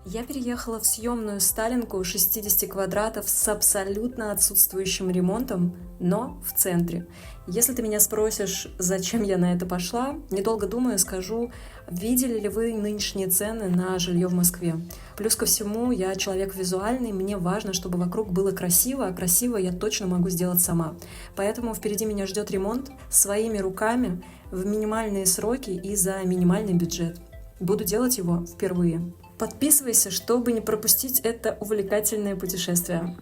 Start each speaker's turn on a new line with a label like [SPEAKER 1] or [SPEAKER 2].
[SPEAKER 1] Я переехала в съемную сталинку 60 квадратов с абсолютно отсутствующим ремонтом, но в центре. Если ты меня спросишь, зачем я на это пошла, недолго думая скажу, видели ли вы нынешние цены на жилье в Москве. Плюс ко всему, я человек визуальный, мне важно, чтобы вокруг было красиво, а красиво я точно могу сделать сама. Поэтому впереди меня ждет ремонт своими руками в минимальные сроки и за минимальный бюджет. Буду делать его впервые. Подписывайся, чтобы не пропустить это увлекательное путешествие.